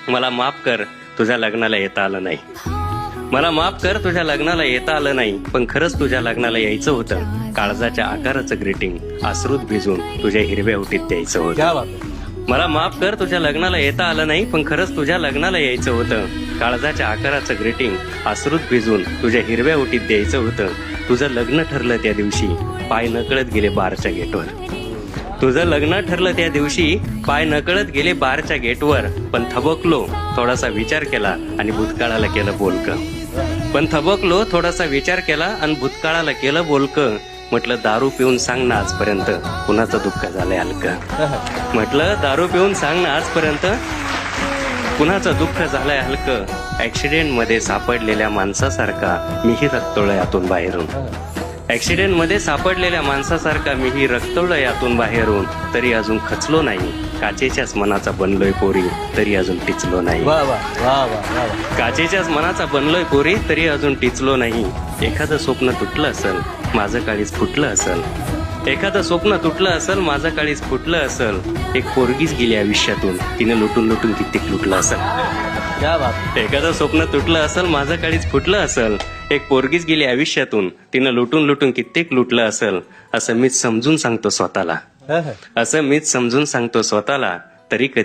मला माफ कर तुझ्या लग्नाला येता आलं नाही. मला माफ कर तुझ्या लग्नाला येता आलं नाही, पण खरंच तुझ्या लग्नाला यायचं होतं. काळजाच्या आकाराचं ग्रीटिंग अश्रूत भिजून तुझ्या हिरव्या ओटीत द्यायचं होतं. क्या बात आहे. मला माफ कर तुझ्या लग्नाला येता आलं नाही, पण खरंच तुझ्या लग्नाला यायचं होतं. काळजाच्या आकाराचं ग्रीटिंग अश्रूत भिजून तुझ्या हिरव्या ओटीत द्यायचं होतं. तुझं लग्न ठरलं त्या दिवशी पाय नकळत गेले बारच्या गेटवर. तुझं लग्न ठरलं त्या दिवशी पाय नकळत गेले बारच्या गेटवर. पण थबकलो थोडासा विचार केला आणि भूतकाळाला केलं बोलकं. पण थबकलो थोडासा विचार केला आणि भूतकाळाला केलं बोलकं. म्हटलं दारू पिऊन सांग ना आजपर्यंत कुणाचं दुःख झालंय हलकं. म्हटलं दारू पिऊन सांग ना आजपर्यंत कुणाचं दुःख झालंय हलकं. ऍक्सिडेंट मध्ये सापडलेल्या माणसासारखा मीही रक्तोळं यातून बाहेरून. ऍक्सिडेंट मध्ये सापडलेल्या माणसासारखा मीही रक्तोळं यातून बाहेरून. तरी अजून खचलो नाही, काचेच्याच मनाचा बनलोय पोरी, तरी अजून टिचलो नाही. वा वा वा वा वा वा. काचेच्याच मनाचा बनलोय पोरी, तरी अजून टिचलो नाही. एखादं स्वप्न तुटलं असल माझं काळीच फुटलं असल. एखादं स्वप्न तुटलं असल माझं काळीच फुटलं असल. एक पोरगीच गेली आयुष्यातून तिने लुटून लुटून कित्येक लुटलं असल. क्या बात. एखादं स्वप्न तुटलं असल माझं काळीच फुटलं असल. एक पोरगीच गेली आयुष्यातून तिनं लुटून लुटून कित्येक लुटलं असल. असं मीच समजून सांगतो स्वतःला. असं मीच समजून सांगतो स्वतःला. तरी कधी